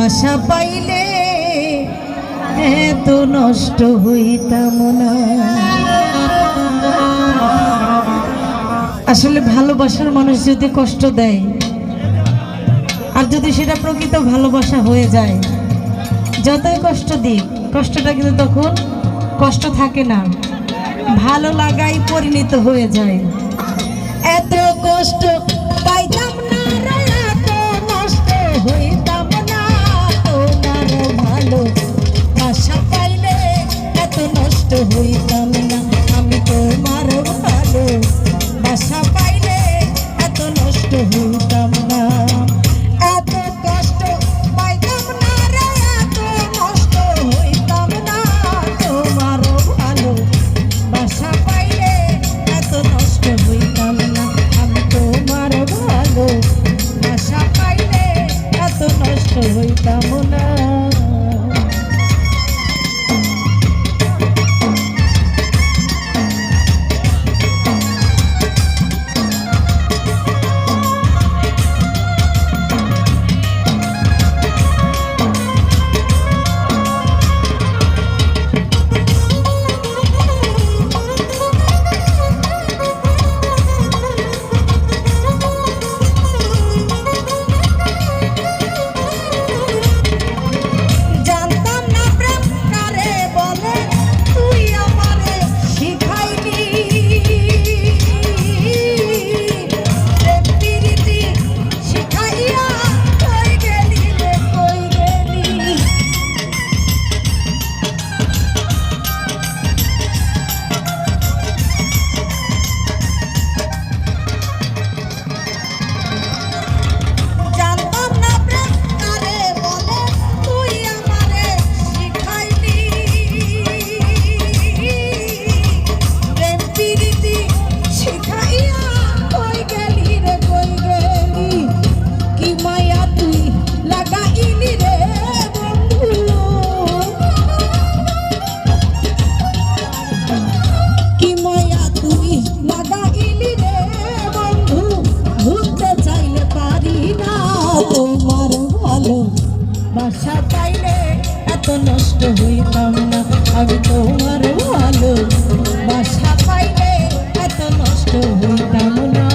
বাসা পাইলে এত নষ্ট হইতাম না। আসলে ভালোবাসার মানুষ যদি কষ্ট দেয় আর যদি সেটা প্রকৃত ভালোবাসা হয়ে যায়, যতই কষ্ট দিক কষ্টটা কিন্তু তখন কষ্ট থাকে না, ভালো লাগাই পরিণত হয়ে যায়। এত কষ্ট পাইতাম না রে, এত নষ্ট হইতাম না, তোমার ভালো বাসা পাইলে এত নষ্ট হইতাম না। আমি তোমার ভালো বাসা পাইলে এত নষ্ট হইতাম না। এত কষ্ট পাইতাম না রে, এত নষ্ট হইতাম না, তোমার ভালো বাসা পাইলে এত নষ্ট হইতাম না। আমি তোমার ভালো বাসা পাইলে এত নষ্ট হইতাম না। বাসা পাইলে এত নষ্ট হইতাম না। আমি তোমার ভালো বাসা পাইলে এত নষ্ট হইতাম না।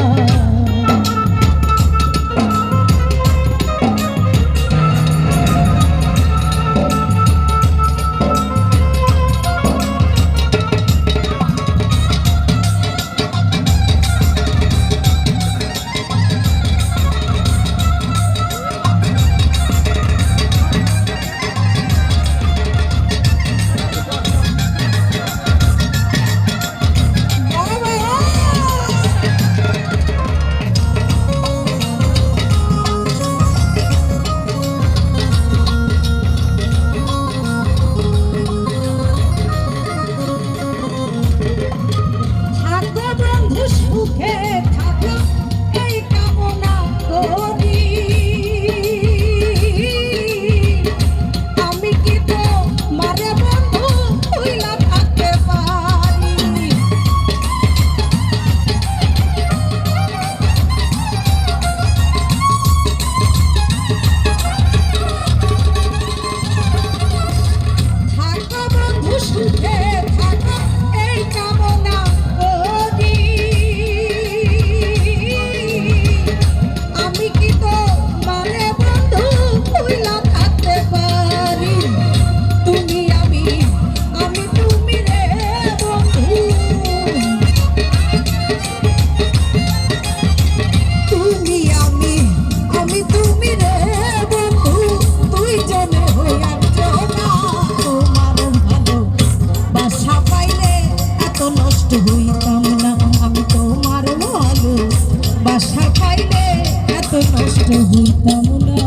বাসা পাইলে এত নষ্ট হইতাম না।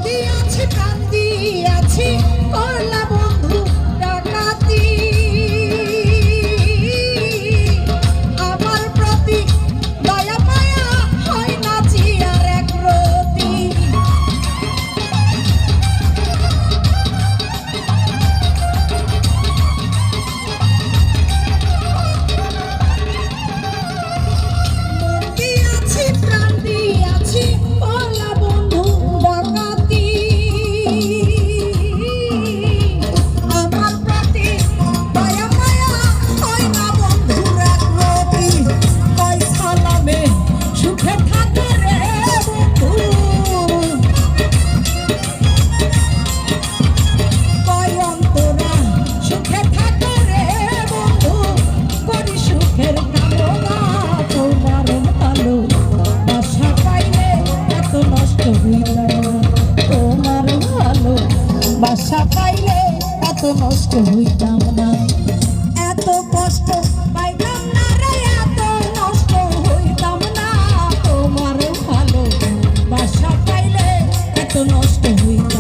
দিয়াছি প্রাণ দিয়াছি করলা বন্ধু ডাকাতি আমার প্রতি দয়া মায়া হয় না জিয়ার একরতি মন দিয়াছি প্রাণ দিয়াছি করলা বন্ধু ডাকাতি আমার প্রতি দয়া মায়া হয় না বন্ধুর একরতি কয় সালামে সুখে থাকে রে বন্ধু কয় অন্তরা সুখে থাকে রে বন্ধু করি সুখের কামনা তোমার ভালো বাসা পাইলে এত নষ্ট হইল তোমার ভালো বাসা পাইলে এত নষ্ট হইতাম না এত কষ্ট পাইতাম না রে এত নষ্ট হইতাম না তোমার ভালো বাসা পাইলে এত নষ্ট হইতাম